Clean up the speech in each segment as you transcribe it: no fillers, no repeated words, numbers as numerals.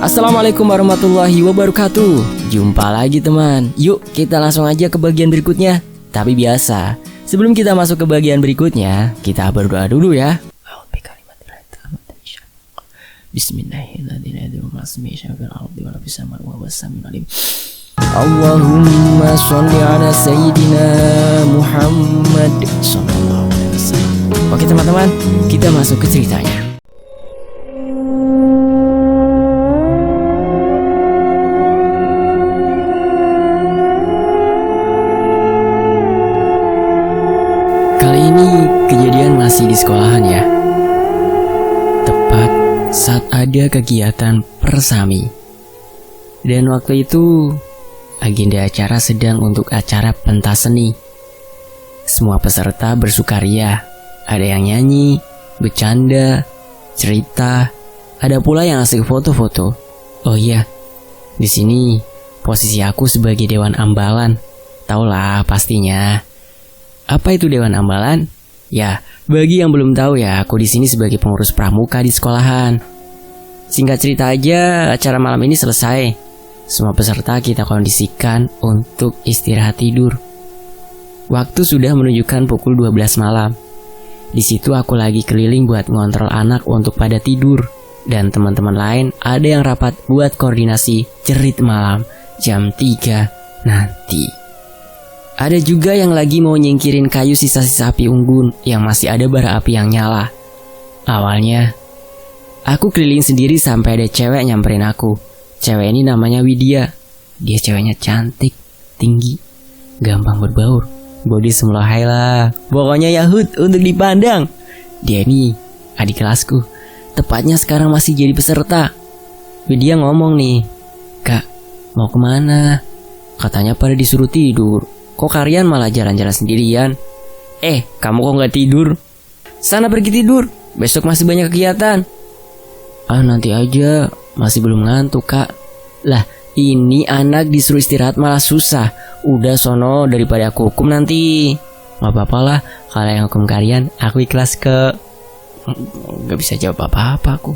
Assalamualaikum warahmatullahi wabarakatuh. Jumpa lagi teman. Yuk kita langsung aja ke bagian berikutnya. Tapi biasa, sebelum kita masuk ke bagian berikutnya, kita berdoa dulu ya. Bismillahirrahmanirrahim. Allahumma sholli ala sayyidina Muhammad sallallahu alaihi wasallam. Oke teman-teman, kita masuk ke ceritanya. Kali ini kejadian masih di sekolahan ya. Tepat saat ada kegiatan persami. Dan waktu itu agenda acara sedang untuk acara pentas seni. Semua peserta bersukaria. Ada yang nyanyi, bercanda, cerita. Ada pula yang asik foto-foto. Oh iya, di sini posisi aku sebagai dewan ambalan. Taulah pastinya. Apa itu dewan ambalan? Ya, bagi yang belum tahu ya, aku di sini sebagai pengurus pramuka di sekolahan. Singkat cerita aja, acara malam ini selesai. Semua peserta kita kondisikan untuk istirahat tidur. Waktu sudah menunjukkan pukul 12 malam. Di situ aku lagi keliling buat ngontrol anak untuk pada tidur. Dan teman-teman lain ada yang rapat buat koordinasi cerit malam jam 3 nanti. Ada juga yang lagi mau nyingkirin kayu sisa-sisa api unggun yang masih ada bara api yang nyala. Awalnya, aku keliling sendiri sampai ada cewek nyamperin aku. Cewek ini namanya Widya. Dia ceweknya cantik, tinggi, gampang berbaur, body semula hai lah. Pokoknya Yahud untuk dipandang. Dia ini adik kelasku. Tepatnya sekarang masih jadi peserta. Widya ngomong nih, "Kak, mau kemana?" Katanya pada disuruh tidur. Kok kalian malah jalan-jalan sendirian? Kamu kok gak tidur? Sana pergi tidur, besok masih banyak kegiatan. Nanti aja, masih belum ngantuk kak. Lah, ini anak disuruh istirahat malah susah. Udah sono daripada aku hukum nanti. Gak apa-apa lah, kalau yang hukum kalian, aku ikhlas ke. Gak bisa jawab apa-apa aku.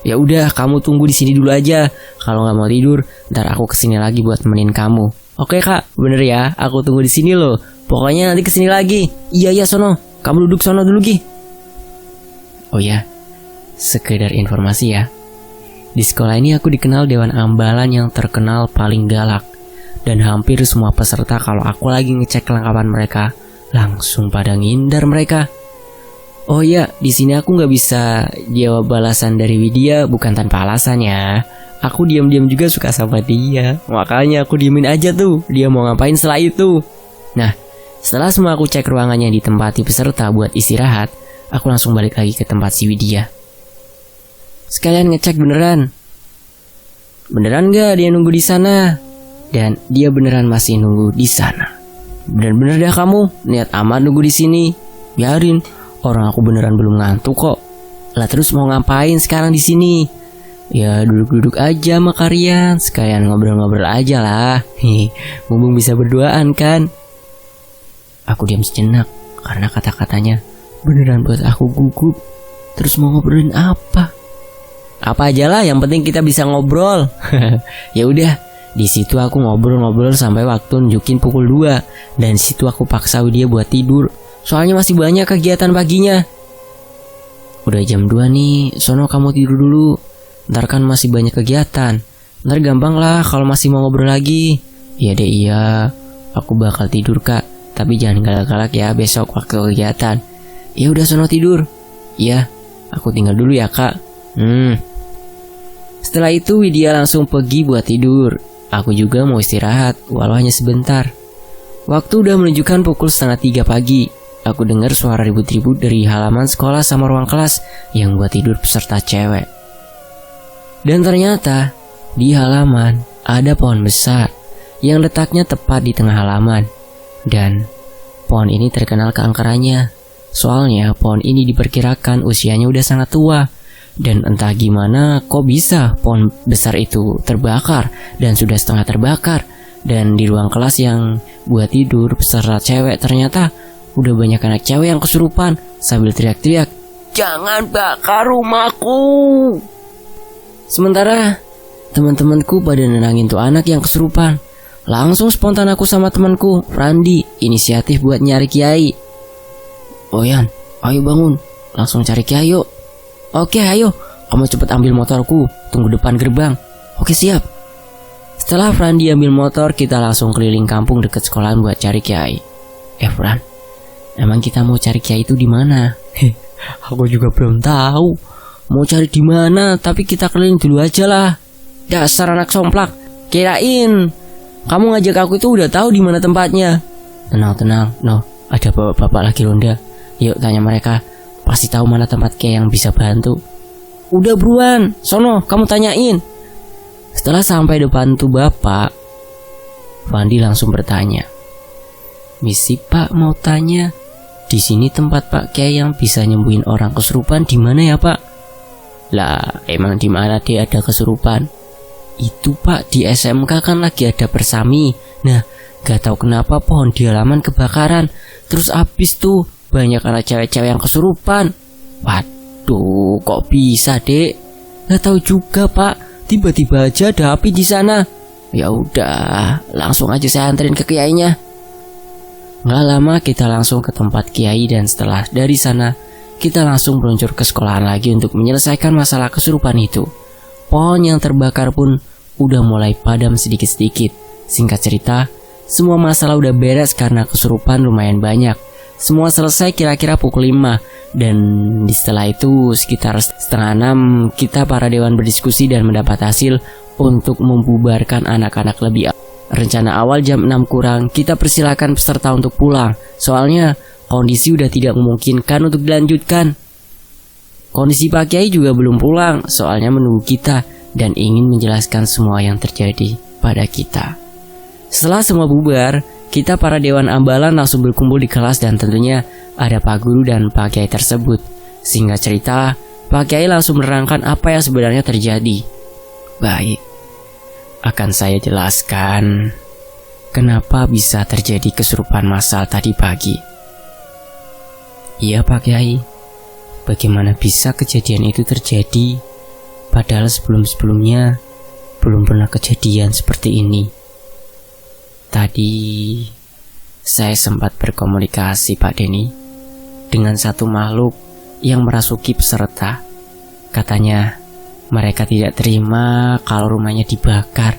Ya udah, kamu tunggu di sini dulu aja. Kalau gak mau tidur, ntar aku kesini lagi buat temenin kamu. Oke kak, bener ya, aku tunggu di sini loh. Pokoknya nanti kesini lagi. Iya sono, kamu duduk sono dulu Gi. Oh ya, sekedar informasi ya. Di sekolah ini aku dikenal dewan ambalan yang terkenal paling galak. Dan hampir semua peserta kalau aku lagi ngecek kelengkapan mereka, langsung pada ngindar mereka. Oh ya, di sini aku nggak bisa jawab balasan dari Widya bukan tanpa alasan ya. Aku diam-diam juga suka sama dia. Makanya aku diemin aja tuh, dia mau ngapain setelah itu. Nah, setelah semua aku cek ruangannya ditempati peserta buat istirahat, aku langsung balik lagi ke tempat si Widya. Sekalian ngecek beneran. Beneran gak dia nunggu di sana? Dan dia beneran masih nunggu di sana. Bener-bener dah kamu, niat amat nunggu di sini. Biarin, orang aku beneran belum ngantuk kok. Lah terus mau ngapain sekarang di sini? Ya duduk-duduk aja sama kalian, sekalian ngobrol-ngobrol aja lah. Mumpung bisa berduaan kan. Aku diam sejenak karena kata-katanya beneran buat aku gugup. Terus mau ngobrolin apa? Apa aja lah, yang penting kita bisa ngobrol. Ya udah, di situ aku ngobrol-ngobrol sampai waktu nunjukin pukul 2. Dan di situ aku paksa dia buat tidur. Soalnya masih banyak kegiatan paginya. Udah jam 2 nih, sono kamu tidur dulu. Ntar kan masih banyak kegiatan. Ntar gampang lah kalau masih mau ngobrol lagi. Iya deh iya, aku bakal tidur kak. Tapi jangan galak-galak ya besok waktu kegiatan. Ya udah sono tidur. Iya, aku tinggal dulu ya kak. Setelah itu Widya langsung pergi buat tidur. Aku juga mau istirahat, walau hanya sebentar. Waktu udah menunjukkan pukul 2:30 pagi. Aku dengar suara ribut-ribut dari halaman sekolah sama ruang kelas yang buat tidur peserta cewek. Dan ternyata di halaman ada pohon besar yang letaknya tepat di tengah halaman. Dan pohon ini terkenal keangkerannya. Soalnya pohon ini diperkirakan usianya udah sangat tua. Dan entah gimana kok bisa pohon besar itu terbakar dan sudah setengah terbakar. Dan di ruang kelas yang buat tidur peserta cewek ternyata udah banyak anak cewek yang kesurupan sambil teriak-teriak, "Jangan bakar rumahku!" Sementara Teman-temanku pada nenangin tuh anak yang kesurupan. Langsung spontan aku sama temanku, Frandi, inisiatif buat nyari Kiai. Oyan, ayo bangun, langsung cari Kiai yuk. Oke ayo, kamu cepet ambil motorku, tunggu depan gerbang. Oke siap. Setelah Frandi ambil motor, kita langsung keliling kampung deket sekolahan buat cari Kiai. Fran, emang kita mau cari Kiai itu di mana? Aku juga belum tahu. Mau cari di mana, tapi kita keliling dulu aja lah. Dasar anak somplak, kirain kamu ngajak aku itu udah tahu di mana tempatnya. Tenang, no, ada bapak-bapak lagi ronda. Yuk tanya mereka, pasti tahu mana tempat Kiai yang bisa bantu. Udah buruan, sono kamu tanyain. Setelah sampai depan tuh bapak, Fandi langsung bertanya, misi Pak mau tanya, di sini tempat Pak Kiai yang bisa nyembuhin orang kesurupan di mana ya Pak? Lah emang di mana dia ada kesurupan? Itu Pak di SMK kan lagi ada persami. Nah gak tahu kenapa pohon di halaman kebakaran. Terus abis tuh banyak anak cewek-cewek yang kesurupan. Waduh kok bisa dek? Gak tahu juga Pak. Tiba-tiba aja ada api di sana. Ya udah langsung aja saya anterin ke kiainya. Gak lama kita langsung ke tempat kiai. Dan setelah dari sana kita langsung meluncur ke sekolahan lagi untuk menyelesaikan masalah kesurupan itu. Pohon yang terbakar pun udah mulai padam sedikit-sedikit. Singkat cerita, semua masalah udah beres karena kesurupan lumayan banyak. Semua selesai kira-kira pukul 5. Dan setelah itu sekitar 5:30 kita para dewan berdiskusi dan mendapat hasil untuk membubarkan anak-anak lebih. Rencana awal jam 6 kurang kita persilakan peserta untuk pulang. Soalnya kondisi udah tidak memungkinkan untuk dilanjutkan. Kondisi Pak Kiai juga belum pulang, soalnya menunggu kita dan ingin menjelaskan semua yang terjadi pada kita. Setelah semua bubar, kita para dewan ambalan langsung berkumpul di kelas dan tentunya ada Pak Guru dan Pak Kiai tersebut. Singkat cerita, Pak Kiai langsung menerangkan apa yang sebenarnya terjadi. Baik, akan saya jelaskan kenapa bisa terjadi kesurupan massal tadi pagi. Iya Pak Kiai. Bagaimana bisa kejadian itu terjadi, padahal sebelum-sebelumnya belum pernah kejadian seperti ini. Tadi saya sempat berkomunikasi Pak Denny dengan satu makhluk yang merasuki peserta. Katanya mereka tidak terima kalau rumahnya dibakar.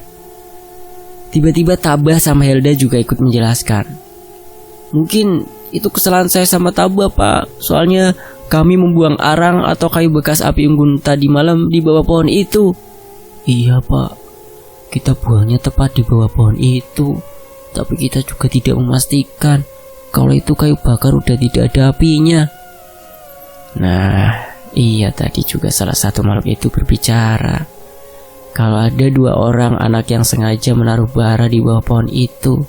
Tiba-tiba Tabah sama Helda juga ikut menjelaskan. Mungkin itu kesalahan saya sama Tabah Pak, soalnya kami membuang arang atau kayu bekas api unggun tadi malam di bawah pohon itu. Iya Pak, kita buangnya tepat di bawah pohon itu. Tapi kita juga tidak memastikan kalau itu kayu bakar udah tidak ada apinya. Nah, iya tadi juga salah satu makhluk itu berbicara. Kalau ada 2 orang anak yang sengaja menaruh bara di bawah pohon itu.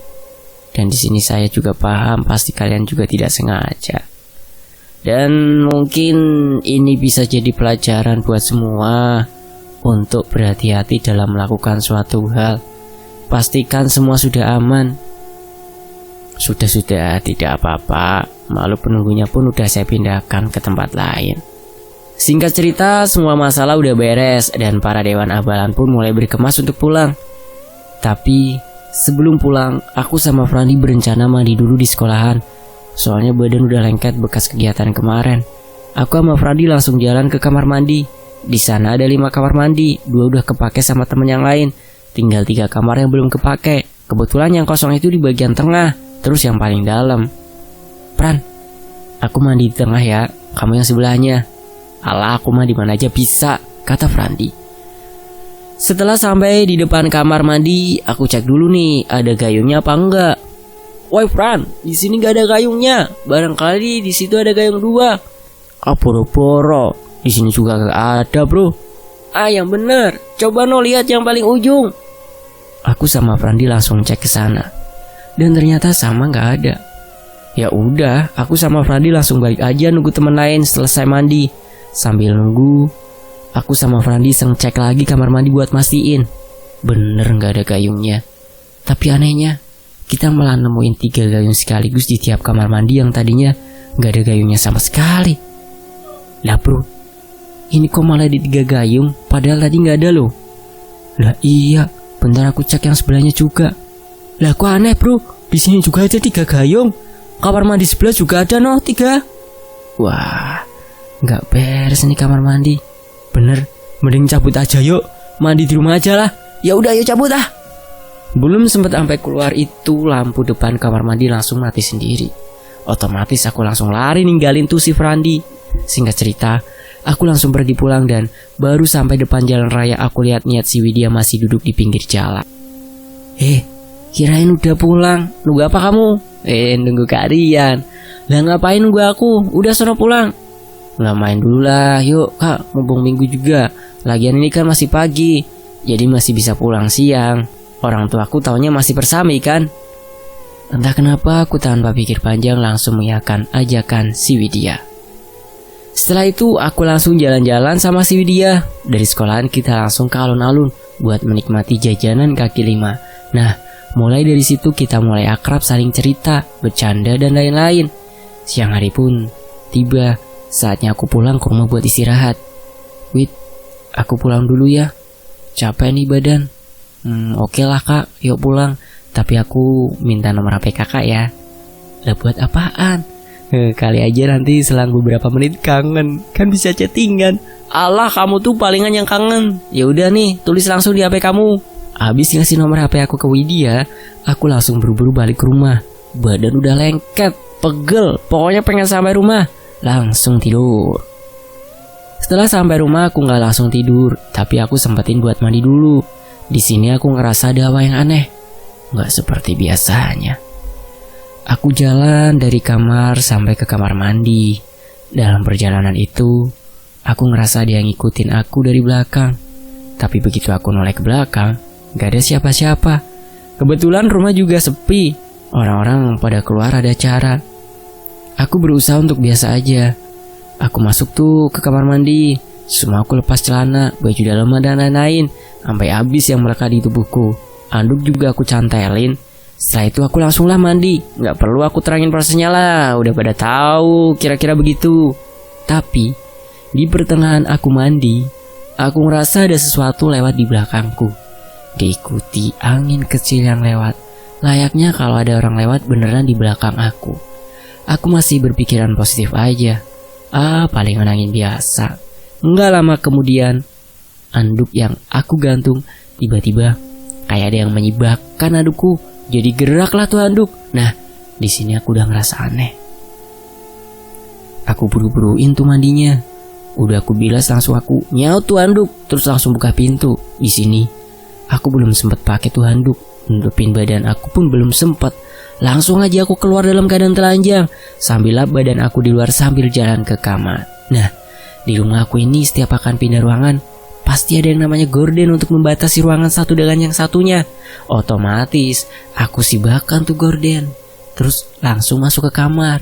Dan di sini saya juga paham pasti kalian juga tidak sengaja. Dan mungkin ini bisa jadi pelajaran buat semua untuk berhati-hati dalam melakukan suatu hal. Pastikan semua sudah aman. Sudah, tidak apa-apa. Makhluk penunggunya pun udah saya pindahkan ke tempat lain. Singkat cerita, semua masalah udah beres dan para dewan ambalan pun mulai berkemas untuk pulang. Tapi sebelum pulang, aku sama Frandi berencana mandi dulu di sekolahan. Soalnya badan udah lengket bekas kegiatan kemarin. Aku sama Frandi langsung jalan ke kamar mandi. Di sana ada 5 kamar mandi, 2 udah kepake sama temen yang lain. Tinggal 3 kamar yang belum kepake. Kebetulan yang kosong itu di bagian tengah, terus yang paling dalam. Pran, aku mandi di tengah ya, kamu yang sebelahnya. Alah, aku mah di mana aja bisa, kata Frandi. Setelah sampai di depan kamar mandi, aku cek dulu nih, ada gayungnya apa enggak. Woi Fran, di sini gak ada gayungnya. Barangkali di situ ada gayung 2. Ah boro-boro, di sini juga gak ada bro. Ah yang bener, coba no lihat yang paling ujung. Aku sama Frandi langsung cek ke sana. Dan ternyata sama gak ada. Ya udah, aku sama Frandi langsung balik aja nunggu teman lain selesai mandi. Sambil nunggu, aku sama Frandi cek lagi kamar mandi buat mastiin bener gak ada gayungnya. Tapi anehnya, kita malah nemuin 3 gayung sekaligus di tiap kamar mandi yang tadinya gak ada gayungnya sama sekali. Lah bro, ini kok malah di 3 gayung padahal tadi gak ada loh. Lah iya, bentar aku cek yang sebelahnya juga. Lah kok aneh bro, di sini juga ada 3 gayung. Kamar mandi sebelah juga ada 3. Wah, nggak beres nih kamar mandi. Bener, mending cabut aja yuk. Mandi di rumah aja lah. Ya udah yuk cabut ah. Belum sempat sampai keluar itu lampu depan kamar mandi langsung mati sendiri. Otomatis aku langsung lari ninggalin tuh si Frandi. Singkat cerita, aku langsung pergi pulang dan baru sampai depan jalan raya aku lihat niat si Widya masih duduk di pinggir jalan. Kirain udah pulang. Nunggu apa kamu? Nunggu kalian. Lah ngapain nunggu aku? Udah sono pulang. Lah main dulu lah, yuk kak, mumpung minggu juga. Lagian ini kan masih pagi, jadi masih bisa pulang siang. Orang tua aku taunya masih bersami kan. Entah kenapa aku tanpa pikir panjang langsung mengiyakan ajakan si Widya. Setelah itu aku langsung jalan-jalan sama si Widya. Dari sekolahan kita langsung ke alun-alun buat menikmati jajanan kaki lima. Nah, mulai dari situ kita mulai akrab, saling cerita, bercanda dan lain-lain. Siang hari pun tiba, saatnya aku pulang ke rumah buat istirahat. Wid, aku pulang dulu ya. Capek nih badan. Oke lah kak, yuk pulang. Tapi aku minta nomor HP kakak ya. Lah buat apaan? Kali aja nanti selang beberapa menit kangen. Kan bisa chattingan. Alah kamu tuh palingan yang kangen. Ya udah nih, tulis langsung di HP kamu. Habis ngasih nomor HP aku ke Widya, aku langsung buru-buru balik ke rumah. Badan udah lengket, pegel, pokoknya pengen sampai rumah. Langsung tidur. Setelah sampai rumah aku gak langsung tidur, tapi aku sempetin buat mandi dulu. Di sini aku ngerasa ada hawa yang aneh, gak seperti biasanya. Aku jalan dari kamar sampai ke kamar mandi. Dalam perjalanan itu, aku ngerasa dia ngikutin aku dari belakang. Tapi begitu aku noleh ke belakang, gak ada siapa-siapa. Kebetulan rumah juga sepi, orang-orang pada keluar ada acara. Aku berusaha untuk biasa aja. Aku masuk tuh ke kamar mandi. Semua aku lepas celana, baju dalam dan lain-lain, sampai habis yang melekat di tubuhku. Anduk juga aku cantelin. Setelah itu aku langsung lah mandi. Gak perlu aku terangin prosesnya lah, udah pada tahu kira-kira begitu. Tapi di pertengahan aku mandi, aku ngerasa ada sesuatu lewat di belakangku. Diikuti angin kecil yang lewat. Layaknya kalau ada orang lewat beneran di belakang aku. Aku masih berpikiran positif aja. Palingan angin biasa. Nggak lama kemudian, anduk yang aku gantung tiba-tiba kayak ada yang menyibakkan andukku. Jadi geraklah tuh anduk. Nah, di sini aku udah ngerasa aneh. Aku buru-buruin tuh mandinya. Udah aku bilas langsung aku nyaut tuh anduk, terus langsung buka pintu. Di sini aku belum sempat pakai tuh handuk, nutupin badan aku pun belum sempat. Langsung aja aku keluar dalam keadaan telanjang, sambil lap badan aku di luar sambil jalan ke kamar. Nah, di rumah aku ini setiap akan pindah ruangan, pasti ada yang namanya gorden untuk membatasi ruangan satu dengan yang satunya. Otomatis aku sibakan tuh gorden, terus langsung masuk ke kamar.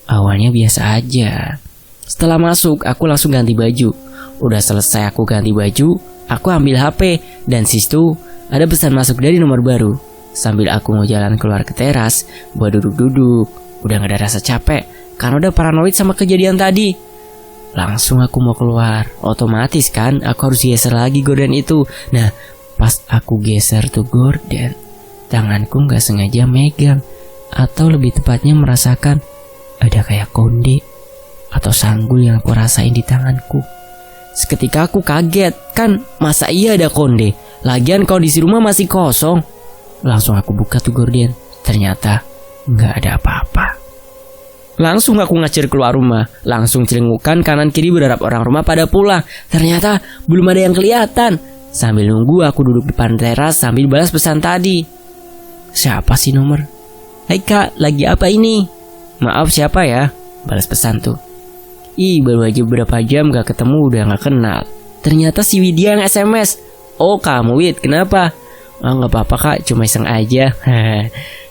Awalnya biasa aja. Setelah masuk, aku langsung ganti baju. Udah selesai aku ganti baju, aku ambil HP, dan situ ada pesan masuk dari nomor baru. Sambil aku mau jalan keluar ke teras buat duduk-duduk, udah gak ada rasa capek karena udah paranoid sama kejadian tadi. Langsung aku mau keluar, otomatis kan aku harus geser lagi gorden itu. Nah, pas aku geser tuh gorden, tanganku gak sengaja megang, atau lebih tepatnya merasakan ada kayak konde atau sanggul yang aku rasain di tanganku. Seketika aku kaget, kan masa iya ada konde? Lagian kondisi rumah masih kosong. Langsung aku buka tuh gorden, ternyata nggak ada apa-apa. Langsung aku ngacir keluar rumah, langsung celingukan kanan kiri berharap orang rumah pada pulang. Ternyata belum ada yang kelihatan. Sambil nunggu aku duduk depan teras sambil balas pesan tadi. Siapa sih nomor? Hai kak, lagi apa ini? Maaf siapa ya? Balas pesan tuh. Baru aja beberapa jam gak ketemu udah gak kenal. Ternyata si Widya yang SMS. Oh kamu Wid, kenapa? Gak apa-apa kak, cuma iseng aja.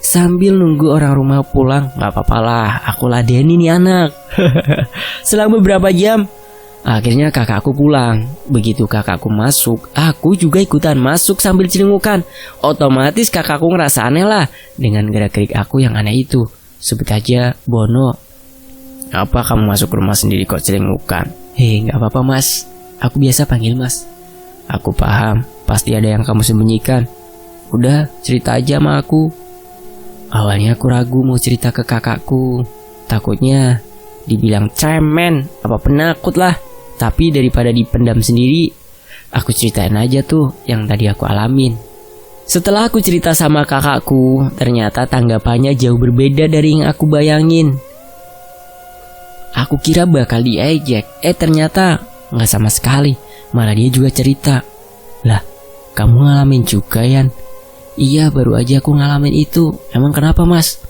Sambil nunggu orang rumah pulang, gak apa-apa lah, aku ladeni nih anak. Selang beberapa jam, akhirnya kakakku pulang. Begitu kakakku masuk, aku juga ikutan masuk sambil celingukan. Otomatis kakakku ngerasa aneh lah dengan gerak-gerik aku yang aneh itu. Sebut aja Bono. Apa kamu masuk rumah sendiri kok celingukan? Gak apa-apa mas, aku biasa panggil mas. Aku paham, pasti ada yang kamu sembunyikan. Udah, cerita aja sama aku. Awalnya aku ragu mau cerita ke kakakku. Takutnya dibilang cemen, apa penakut lah. Tapi daripada dipendam sendiri, aku ceritain aja tuh yang tadi aku alamin. Setelah aku cerita sama kakakku, ternyata tanggapannya jauh berbeda dari yang aku bayangin. Aku kira bakal diejek, ternyata nggak sama sekali. Malah dia juga cerita, "Lah, kamu ngalamin juga, Yan?" "Iya, baru aja aku ngalamin itu." "Emang kenapa, Mas?"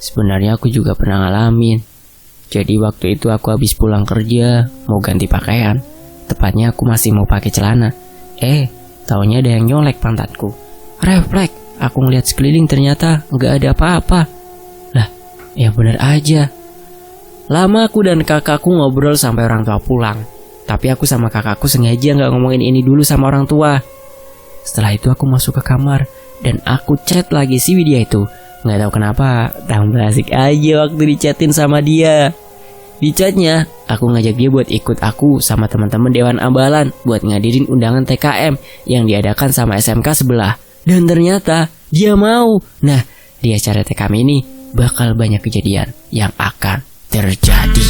"Sebenarnya aku juga pernah ngalamin. Jadi waktu itu aku habis pulang kerja, mau ganti pakaian. Tepatnya aku masih mau pakai celana. Taunya ada yang nyolek pantatku. Refleks, aku ngeliat sekeliling ternyata nggak ada apa-apa. Lah, ya bener aja. Lama aku dan kakakku ngobrol sampai orang tua pulang. Tapi aku sama kakakku sengaja nggak ngomongin ini dulu sama orang tua. Setelah itu aku masuk ke kamar dan aku chat lagi si Widya itu. Nggak tahu kenapa, tambah asik aja waktu dichatin sama dia. Di chatnya, aku ngajak dia buat ikut aku sama teman-teman Dewan Ambalan buat ngadirin undangan TKM yang diadakan sama SMK sebelah. Dan ternyata dia mau. Nah, di acara TKM ini bakal banyak kejadian yang akan terjadi.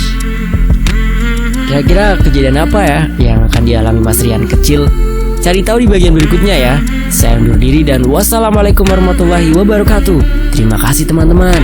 Kira-kira kejadian apa ya yang akan dialami Mas Rian kecil? Cari tahu di bagian berikutnya ya. Saya undur diri dan wassalamualaikum warahmatullahi wabarakatuh. Terima kasih teman-teman.